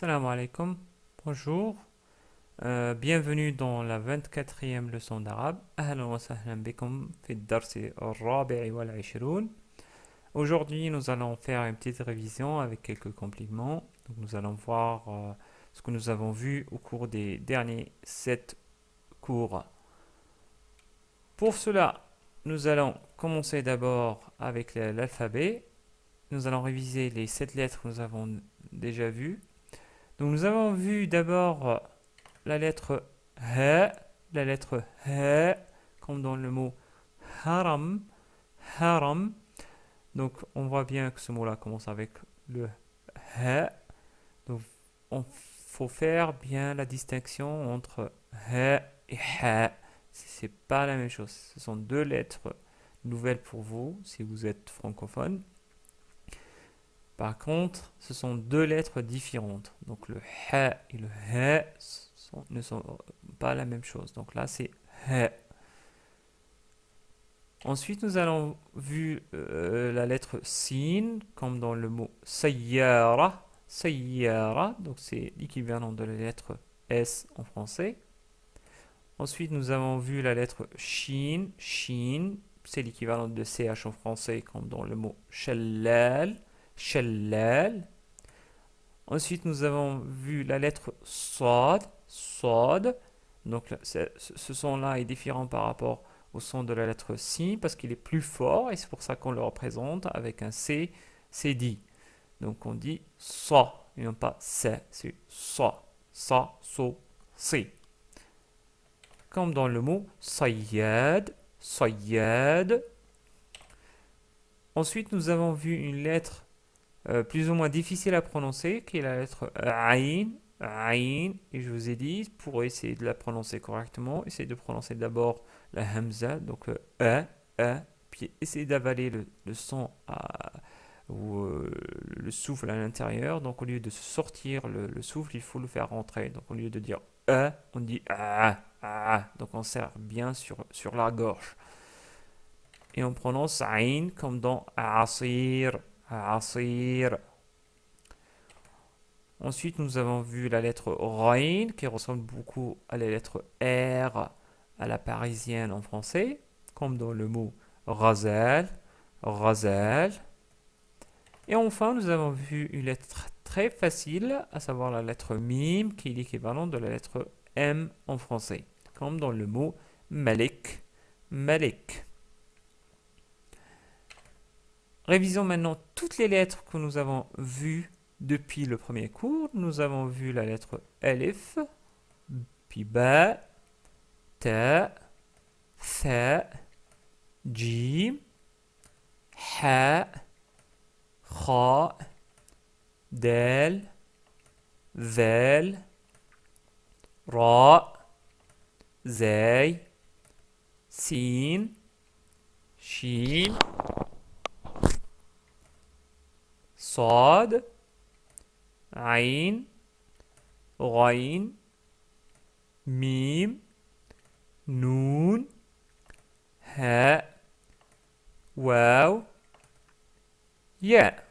Salam alaikum, bonjour, bienvenue dans la 24e leçon d'arabe. Ahlan wa sahlan bikum fi ad-darsi ar-rabi'i wal 'ishroun. Aujourd'hui, nous allons faire une petite révision avec quelques compléments. Donc, nous allons voir ce que nous avons vu au cours des derniers 7 cours. Pour cela, nous allons commencer d'abord avec l'alphabet. Nous allons réviser les 7 lettres que nous avons déjà vues. Donc nous avons vu d'abord la lettre H, la lettre H, comme dans le mot haram, haram. Donc on voit bien que ce mot-là commence avec le H. Donc il faut faire bien la distinction entre H et H. C'est pas la même chose. Ce sont deux lettres nouvelles pour vous si vous êtes francophone. Par contre, ce sont deux lettres différentes. Donc le H et le H ne sont pas la même chose. Donc là, c'est H. Ensuite, nous allons vu la lettre Sin, comme dans le mot sayyara. Sayyara, donc c'est l'équivalent de la lettre S en français. Ensuite, nous avons vu la lettre Shin. Shin, c'est l'équivalent de CH en français, comme dans le mot shallal. Shallal. Ensuite, nous avons vu la lettre Sad. Sad. Donc, ce son-là est différent par rapport au son de la lettre Si parce qu'il est plus fort et c'est pour ça qu'on le représente avec un C. C'est dit. Donc, on dit Sa et non pas C'est. C'est Sa. Sa, So, Si. Comme dans le mot Sayyad. Sayyad. Ensuite, nous avons vu une lettre plus ou moins difficile à prononcer, qui est la lettre Ain. Ain. Et je vous ai dit, pour essayer de la prononcer correctement, essayez de prononcer d'abord la Hamza, donc puis essayez d'avaler le son ou le souffle à l'intérieur. Donc au lieu de sortir le souffle, il faut le faire rentrer. Donc au lieu de dire on dit donc on serre bien sur la gorge. Et on prononce Ain comme dans Asir. Asir. Ensuite, nous avons vu la lettre Rain qui ressemble beaucoup à la lettre R à la parisienne en français, comme dans le mot Razel. Razel. Et enfin, nous avons vu une lettre très facile, à savoir la lettre Mim, qui est l'équivalent de la lettre M en français, comme dans le mot Malik. Malik. Révisons maintenant toutes les lettres que nous avons vues depuis le premier cours. Nous avons vu la lettre Alif, puis Ba, Ta, Tha, Jim, Ha, Kha, Dal, Zal, Ra, Zay, Sin, Shin, صاد عين غين ميم نون هاء واو ياء.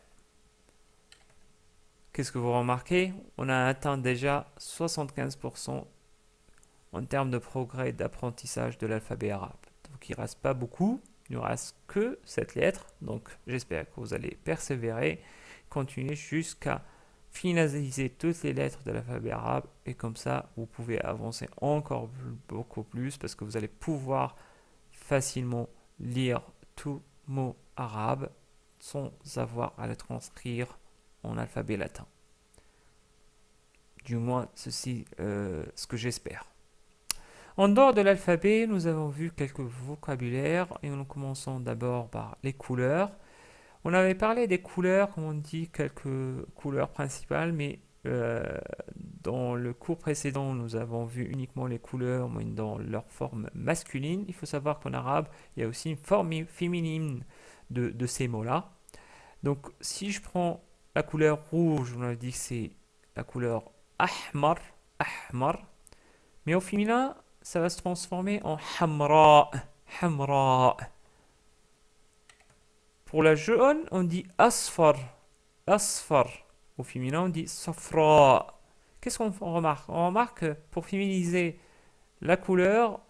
Qu'est-ce que vous remarquez? On a atteint déjà 75% en termes de progrès d'apprentissage de l'alphabet arabe. Donc il ne reste pas beaucoup, il ne reste que cette lettre. Donc j'espère que vous allez persévérer, continuer jusqu'à finaliser toutes les lettres de l'alphabet arabe et comme ça vous pouvez avancer encore beaucoup plus parce que vous allez pouvoir facilement lire tout mot arabe sans avoir à le transcrire en alphabet latin. Du moins, ceci, ce que j'espère. En dehors de l'alphabet, nous avons vu quelques vocabulaires et nous commençons d'abord par les couleurs. On avait parlé des couleurs, comme on dit, quelques couleurs principales, mais dans le cours précédent, nous avons vu uniquement les couleurs mais dans leur forme masculine. Il faut savoir qu'en arabe, il y a aussi une forme féminine de ces mots-là. Donc, si je prends la couleur rouge, on a dit que c'est la couleur ahmar, ahmar, mais au féminin, ça va se transformer en hamra, hamra. Pour la jaune, on dit asfar, asfar. Au féminin, on dit safra, qu'est-ce qu'on remarque? On remarque que pour féminiser la couleur,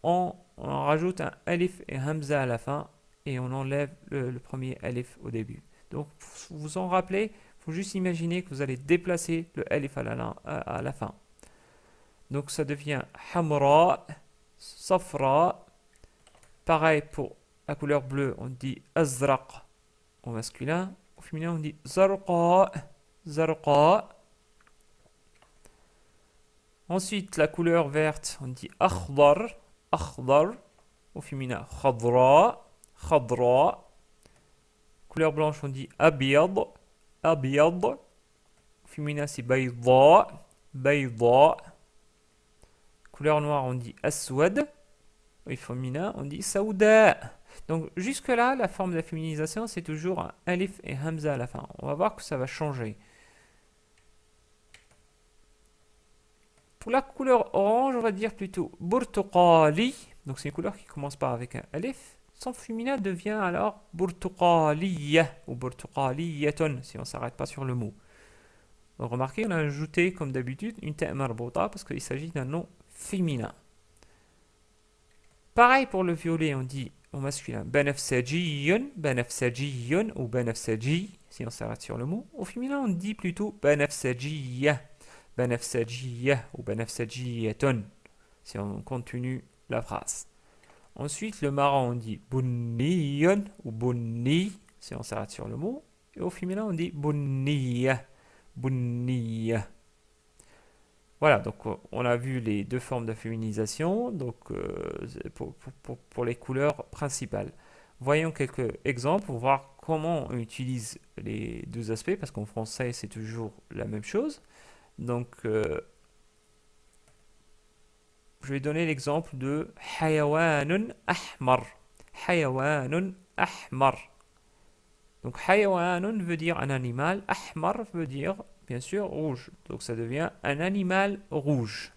on rajoute un alif et hamza à la fin et on enlève le premier alif au début. Donc, vous vous en rappelez, il faut juste imaginer que vous allez déplacer le alif à la fin. Donc, ça devient hamra, safra. Pareil pour la couleur bleue, on dit azraq au masculin. Au féminin, on dit zarqa, zarqa. Ensuite, la couleur verte, on dit akhdar, akhdar. Au féminin, khadra, khadra. Couleur blanche, on dit abiyad, abiyad. Au féminin, c'est bayda, bayda. Couleur noire, on dit aswad. Au féminin, on dit saouda. Donc, jusque-là, la forme de la féminisation, c'est toujours un alif et hamza à la fin. On va voir que ça va changer. Pour la couleur orange, on va dire plutôt burtuqali. Donc, c'est une couleur qui commence par avec un alif. Son féminin devient alors burtuqaliya ou burtuqaliyatun si on ne s'arrête pas sur le mot. Donc, remarquez, on a ajouté, comme d'habitude, une ta marbouta parce qu'il s'agit d'un nom féminin. Pareil pour le violet, on dit au masculin banafsajiyun, banafsajiyun ou banafsaji si on s'arrête sur le mot. Au féminin, on dit plutôt banafsajiya, banafsajiya ou banafsajiyatun si on continue la phrase. Ensuite, le marron, on dit bunniyun ou bunni si on s'arrête sur le mot. Et au féminin, on dit bunniya, bunniya. Voilà, donc on a vu les deux formes de féminisation donc, pour les couleurs principales. Voyons quelques exemples pour voir comment on utilise les deux aspects, parce qu'en français c'est toujours la même chose. Donc, je vais donner l'exemple de hayawanun ahmar. Hayawanun ahmar. Donc, hayawanun veut dire un animal, ahmar veut dire bien sûr rouge. Donc ça devient un animal rouge.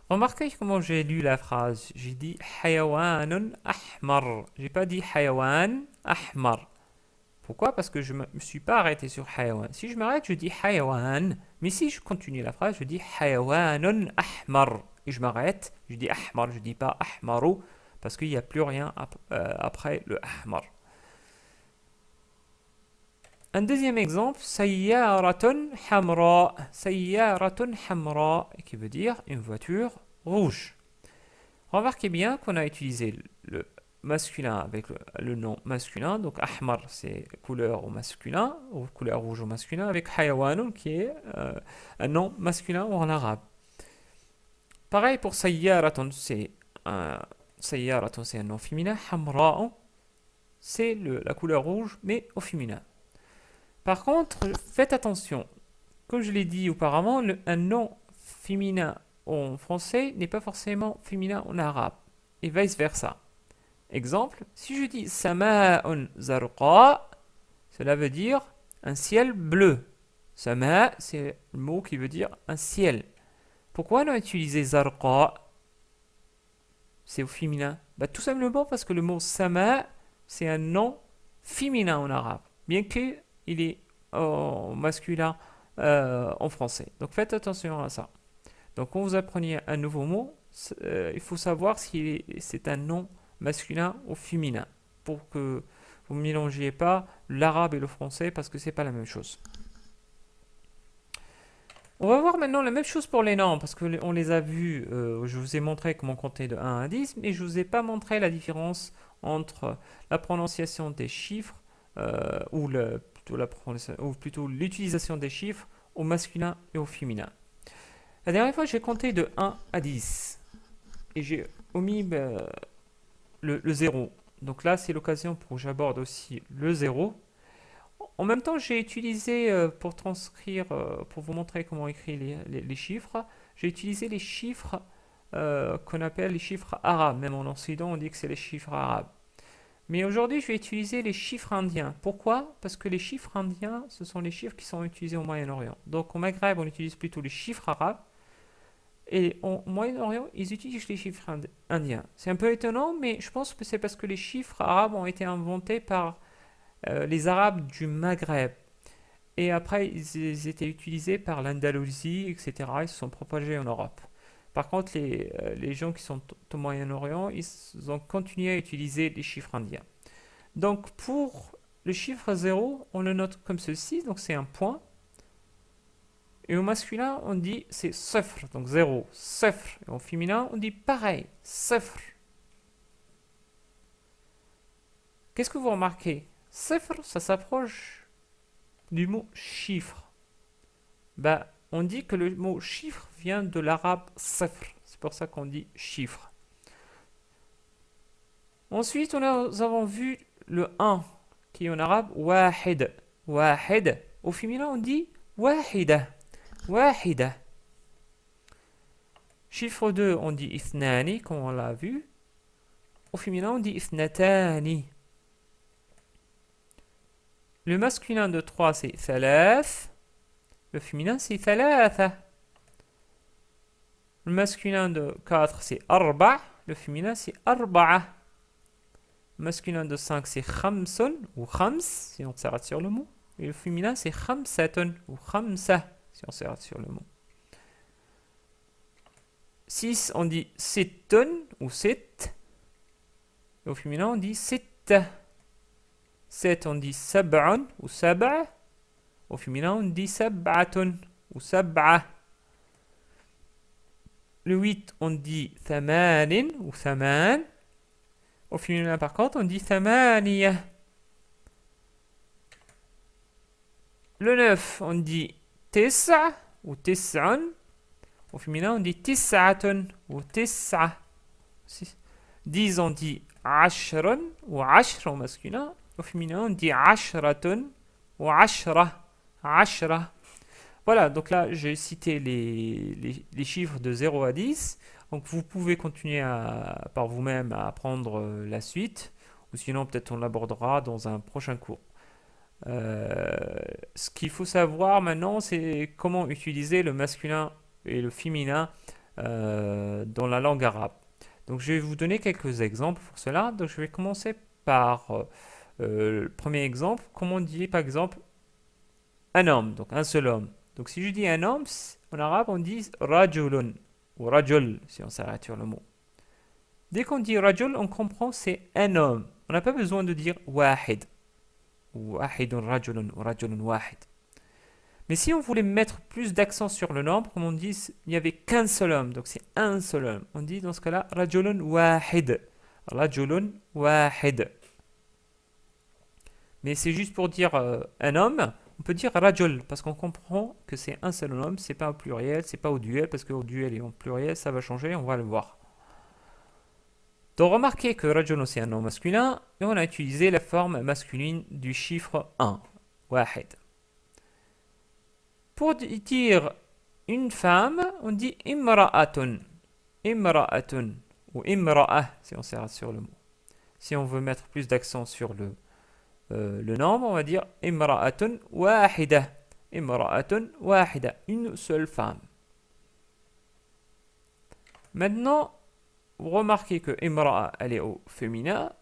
Remarquez comment j'ai lu la phrase. J'ai dit hayawanun ahmar. J'ai pas dit hayawan ahmar. Pourquoi? Parce que je ne me suis pas arrêté sur hayawan. Si je m'arrête, je dis hayawan. Mais si je continue la phrase, je dis hayawanun ahmar. Et je m'arrête, je dis ahmar. Je dis pas ahmaru parce qu'il n'y a plus rien après le ahmar. Un deuxième exemple, sayyaratun hamra. Sayyaratun hamra, qui veut dire une voiture rouge. Remarquez bien qu'on a utilisé le masculin avec le nom masculin. Donc, ahmar, c'est couleur au masculin, ou couleur rouge au masculin, avec hayawanun, qui est un nom masculin ou en arabe. Pareil pour sayyaratun, c'est un nom féminin. Hamra, c'est la couleur rouge, mais au féminin. Par contre, faites attention. Comme je l'ai dit auparavant, un nom féminin en français n'est pas forcément féminin en arabe. Et vice versa. Exemple, si je dis sama'un zarqa, cela veut dire un ciel bleu. Sama, c'est le mot qui veut dire un ciel. Pourquoi on a utilisé zarqa? C'est au féminin. Tout simplement parce que le mot sama, c'est un nom féminin en arabe. Bien que il est masculin en français. Donc faites attention à ça. Donc quand vous apprenez un nouveau mot, il faut savoir si c'est un nom masculin ou féminin pour que vous ne mélangiez pas l'arabe et le français parce que c'est pas la même chose. On va voir maintenant la même chose pour les noms parce qu'on les a vus. Je vous ai montré comment compter de 1 à 10, mais je ne vous ai pas montré la différence entre la prononciation des chiffres ou plutôt l'utilisation des chiffres au masculin et au féminin. La dernière fois, j'ai compté de 1 à 10 et j'ai omis le 0. Donc là, c'est l'occasion pour que j'aborde aussi le 0. En même temps, j'ai utilisé, pour transcrire, pour vous montrer comment écrire les chiffres, j'ai utilisé les chiffres qu'on appelle les chiffres arabes. Même en Occident, on dit que c'est les chiffres arabes. Mais aujourd'hui, je vais utiliser les chiffres indiens. Pourquoi? Parce que les chiffres indiens, ce sont les chiffres qui sont utilisés au Moyen-Orient. Donc au Maghreb, on utilise plutôt les chiffres arabes. Et au Moyen-Orient, ils utilisent les chiffres indiens. C'est un peu étonnant, mais je pense que c'est parce que les chiffres arabes ont été inventés par les Arabes du Maghreb. et après ils étaient utilisés par l'Andalousie, etc. Ils se sont propagés en Europe. Par contre, les gens qui sont au Moyen-Orient, ils ont continué à utiliser les chiffres indiens. Donc pour le chiffre 0, on le note comme ceci, donc c'est un point. Et au masculin, on dit c'est sifr, donc 0, sifr. Et au féminin, on dit pareil, sifr. Qu'est-ce que vous remarquez? Sifr, ça s'approche du mot chiffre. Bah, on dit que le mot chiffre vient de l'arabe sifr. C'est pour ça qu'on dit chiffre. Ensuite, nous avons vu le 1, qui est en arabe wahid. Wahid. Au féminin, on dit wahida. Wahida. Chiffre 2, on dit ithnani, comme on l'a vu. Au féminin, on dit ithnatani. Le masculin de 3, c'est thalath. Le féminin, c'est thalatha. Le masculin de 4, c'est arba'. Le féminin, c'est arba'a. Le masculin de 5, c'est khamsun ou khams, si on s'arrête sur le mot. Et le féminin, c'est khamsatun ou khamsa, si on s'arrête sur le mot. 6, on dit sittun ou sit. Et au féminin, on dit sitta. 7, on dit sab'un ou sab'a. Au féminin, on dit sab'atun ou sab'a. Le 8, on dit thamanin ou thaman. Au féminin, par contre, on dit thamaniya. Le 9, on dit tis'a ou tis'un. Au féminin, on dit tis'atun ou tis'a. 10, on dit ashrun ou ashr au masculin. Au féminin, on dit ashratun ou ashra. Ashra. Voilà, donc là, j'ai cité les chiffres de 0 à 10. Donc vous pouvez continuer par vous-même à apprendre la suite. Ou sinon, peut-être on l'abordera dans un prochain cours. Ce qu'il faut savoir maintenant, c'est comment utiliser le masculin et le féminin dans la langue arabe. Donc je vais vous donner quelques exemples pour cela. Donc je vais commencer par le premier exemple. Comment on dit par exemple un homme, donc un seul homme. Donc si je dis un homme, en arabe on dit rajulun ou rajul si on s'arrête sur le mot. Dès qu'on dit rajul, on comprend que c'est un homme. On n'a pas besoin de dire wahid ou wahidun rajulun ou rajulun wahid. Mais si on voulait mettre plus d'accent sur le nombre, comme on dit, il n'y avait qu'un seul homme, donc c'est un seul homme. On dit dans ce cas-là rajulun wahid. Rajulun wahid. Mais c'est juste pour dire un homme. On peut dire rajul parce qu'on comprend que c'est un seul homme, c'est pas au pluriel, c'est pas au duel parce qu'au duel et en pluriel ça va changer, on va le voir. Donc remarquez que rajul c'est un nom masculin et on a utilisé la forme masculine du chiffre 1, wahid. Pour dire une femme, on dit imra'atun, imra'atun ou imra'a si on s'arrête sur le mot. Si on veut mettre plus d'accent sur le nombre, on va dire imra'atun wahida. Imra'atun wahida. Une seule femme. Maintenant, vous remarquez que imra'a, elle est au féminin.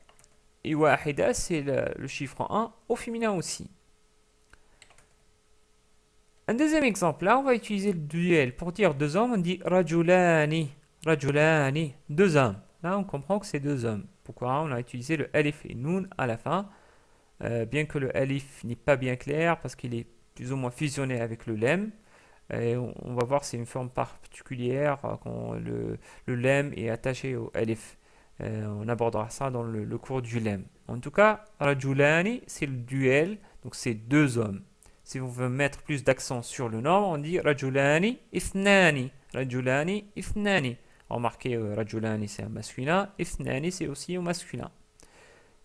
Et wahida, c'est le chiffre 1 au féminin aussi. Un deuxième exemple, là, on va utiliser le duel. Pour dire deux hommes, on dit rajulani. Rajulani. Deux hommes. Là, on comprend que c'est deux hommes. Pourquoi on a utilisé le alif et noun à la fin. Bien que le alif n'est pas bien clair parce qu'il est plus ou moins fusionné avec le lem. Et on va voir c'est une forme particulière quand le lem est attaché au alif. On abordera ça dans le cours du lem. En tout cas, rajulani, c'est le duel, donc c'est deux hommes. Si on veut mettre plus d'accent sur le nombre, on dit rajulani ithnani. Rajulani ithnani. Remarquez, rajulani c'est un masculin, ithnani c'est aussi un masculin.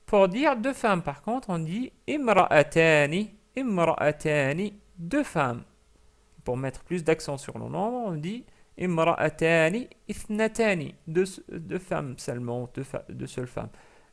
Pour dire deux femmes, par contre, on dit imra'atani, imra'atani, deux femmes. Pour mettre plus d'accent sur le nombre, on dit imra'atani, ithnatani, deux femmes seulement, deux seules femmes.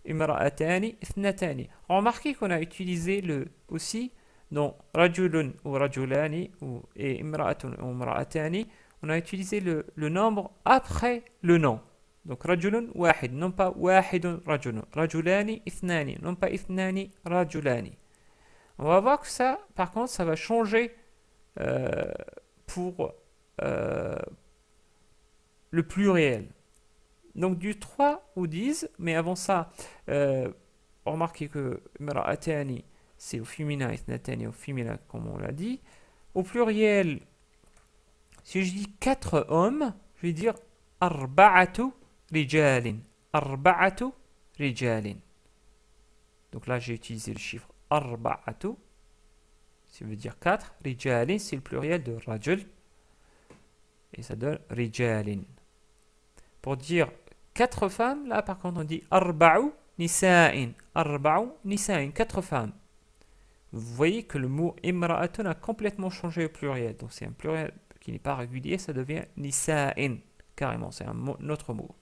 Imra'atani, ithnatani. Remarquez qu'on a utilisé aussi dans rajulun ou rajulani et imra'atun ou imra'atani, on a utilisé le nombre après le nom. Donc rajulun wahid, non pas wahidun rajulun. Rajulani ithnani, non pas ithnani rajulani. On va voir que ça, par contre, ça va changer euh, pour le pluriel. Donc du 3 au 10, mais avant ça, remarquez que imra'atani, c'est au féminin, ithnatani au féminin, comme on l'a dit. Au pluriel, si je dis 4 hommes, je vais dire arba'atu rijalin. Arba'atu rijalin. Donc là, j'ai utilisé le chiffre arba'atu, ça veut dire 4. Rijalin, c'est le pluriel de rajul, et ça donne rijalin. Pour dire 4 femmes, là par contre on dit arba'u nisa'in. Arba'u nisa'in, 4 femmes. Vous voyez que le mot imra'atun a complètement changé au pluriel. Donc c'est un pluriel qui n'est pas régulier, ça devient nisa'in. Carrément, c'est un autre mot.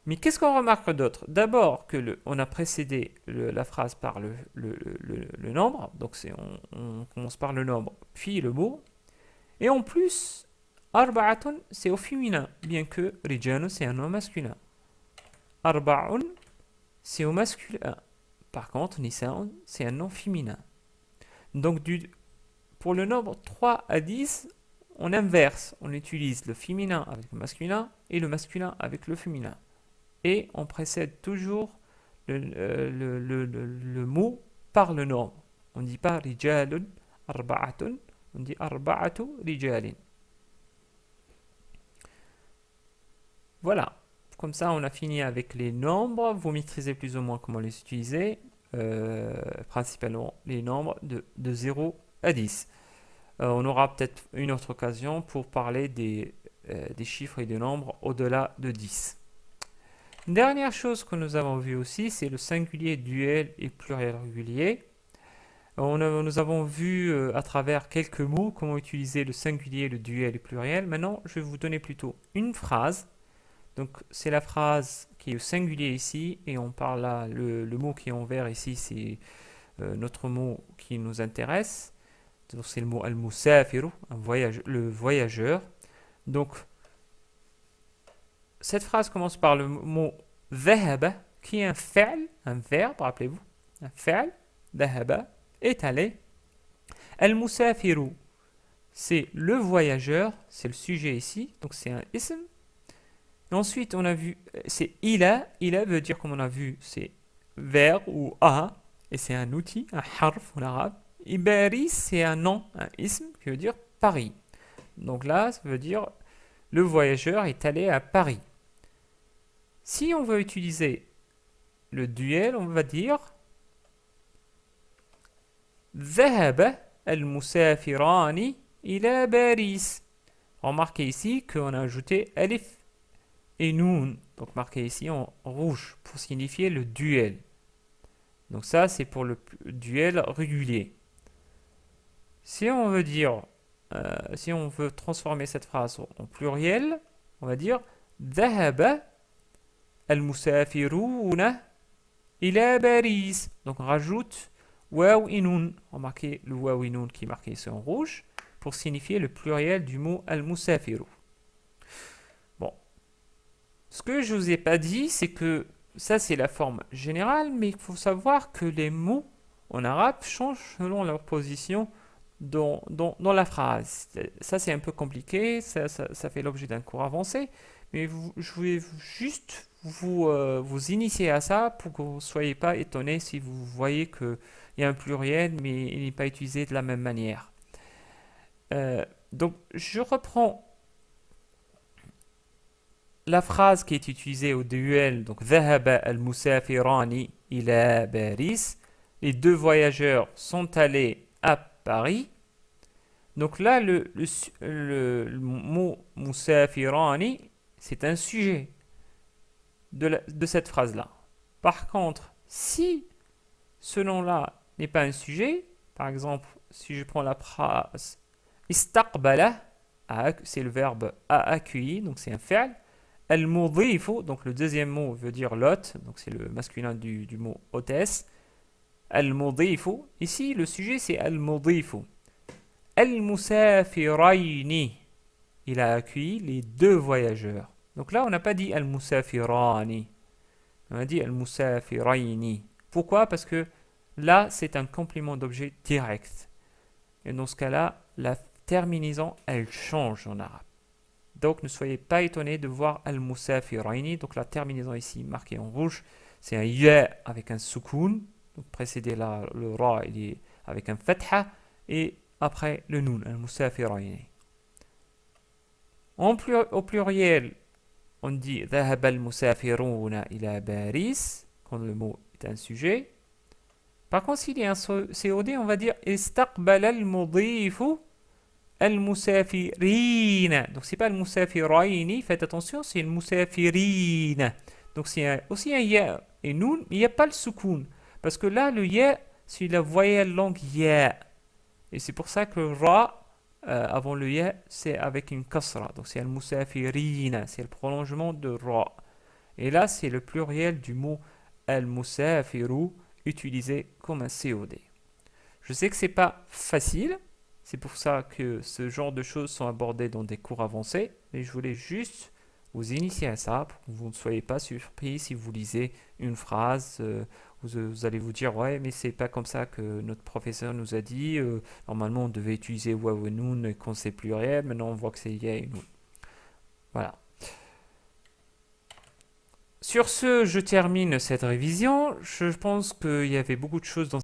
Mais qu'est-ce qu'on remarque d'autre? D'abord que on a précédé la phrase par le nombre. Donc on commence par le nombre, puis le mot. Et en plus, arba'atun, c'est au féminin, bien que rijalun, c'est un nom masculin. Arba'un, c'est au masculin. Par contre, nisa'un, c'est un nom féminin. Donc, pour le nombre 3 à 10, on inverse. On utilise le féminin avec le masculin et le masculin avec le féminin. Et on précède toujours le mot par le nombre. On ne dit pas rijalun, arba'atun, on dit arba'atu rijalin. Voilà. Comme ça, on a fini avec les nombres. Vous maîtrisez plus ou moins comment les utiliser. Principalement les nombres de 0 à 10. On aura peut-être une autre occasion pour parler des chiffres et des nombres au-delà de 10. Dernière chose que nous avons vu aussi, c'est le singulier, duel et pluriel régulier. Nous avons vu à travers quelques mots comment utiliser le singulier, le duel et le pluriel. Maintenant, je vais vous donner plutôt une phrase. Donc, c'est la phrase qui est au singulier ici, et on parle là, le mot qui est en vert ici, c'est notre mot qui nous intéresse. Donc, c'est le mot al-musafiru, le voyageur. Donc, cette phrase commence par le mot dhahaba, qui est un fi'l, un verbe, rappelez-vous. Un fi'l, dhahaba, est allé. Al-musafiru, c'est le voyageur, c'est le sujet ici, donc c'est un ism. Et ensuite, on a vu, c'est ila. Ila veut dire, comme on a vu, c'est vers ou a, et c'est un outil, un harf en arabe. Ibaris, c'est un nom, un ism, qui veut dire Paris. Donc là, ça veut dire le voyageur est allé à Paris. Si on veut utiliser le duel, on va dire ذهب المسافران إلى باريس. Remarquez ici qu'on a ajouté alif et noun, donc marqué ici en rouge pour signifier le duel. Donc ça, c'est pour le duel régulier. Si on veut dire, si on veut transformer cette phrase en pluriel, on va dire ذهب المسافرون إلى باريس. Donc on rajoute waw et noun. Remarquez le waw et noun qui est marqué ici en rouge pour signifier le pluriel du mot al-musafiru. Bon. Ce que je ne vous ai pas dit, c'est que ça c'est la forme générale, mais il faut savoir que les mots en arabe changent selon leur position dans la phrase. Ça c'est un peu compliqué, ça fait l'objet d'un cours avancé, mais je vais juste vous initier à ça pour que vous ne soyez pas étonné si vous voyez qu'il y a un pluriel, mais il n'est pas utilisé de la même manière. Donc je reprends la phrase qui est utilisée au duel, donc ذهب المسافران إلى باريس. Les deux voyageurs sont allés à Paris. Donc là, le mot musafirani, c'est un sujet de cette phrase-là. Par contre, si ce nom-là n'est pas un sujet, par exemple, si je prends la phrase istaqbala, c'est le verbe à accueillir, donc c'est un fi'l. Al-mudhifu, donc le deuxième mot veut dire l'hôte, donc c'est le masculin du mot hôtesse. Al-mudhifu, ici le sujet c'est al-mudhifu. Al-musafirayni, il a accueilli les deux voyageurs. Donc là on n'a pas dit al-musafirani, on a dit al-musafirayni. Pourquoi? Parce que Là, c'est un complément d'objet direct. Et dans ce cas-là, la terminaison, elle change en arabe. Donc, ne soyez pas étonnés de voir al-musafirayni. Donc, la terminaison ici, marquée en rouge, c'est un ya avec un soukoun. Donc, précédé là, le ra, il est avec un fatha. Et après, le noun, al-musafirayni. Au pluriel, on dit ذهب المسافرون إلى باريس quand le mot est un sujet. Par contre, s'il y a un COD, on va dire استقبل المضيف المسافرين. Donc, c'est pas le musafiraini, faites attention, c'est le musafirine. Donc, c'est aussi un ya et noun, mais il n'y a pas le soukoun. Parce que là, le ya, c'est la voyelle longue ya. Et c'est pour ça que ra, avant le ya, c'est avec une kasra. Donc, c'est le musafirine, c'est le prolongement de ra. Et là, c'est le pluriel du mot al-musafiru utilisé comme un COD. Je sais que c'est pas facile, c'est pour ça que ce genre de choses sont abordées dans des cours avancés, mais je voulais juste vous initier à ça pour que vous ne soyez pas surpris si vous lisez une phrase, vous allez vous dire ouais mais c'est pas comme ça que notre professeur nous a dit, normalement on devait utiliser waw et noun quand c'est pluriel, maintenant on voit que c'est ya et noun. Voilà. Sur ce, je termine cette révision. Je pense qu'il y avait beaucoup de choses dans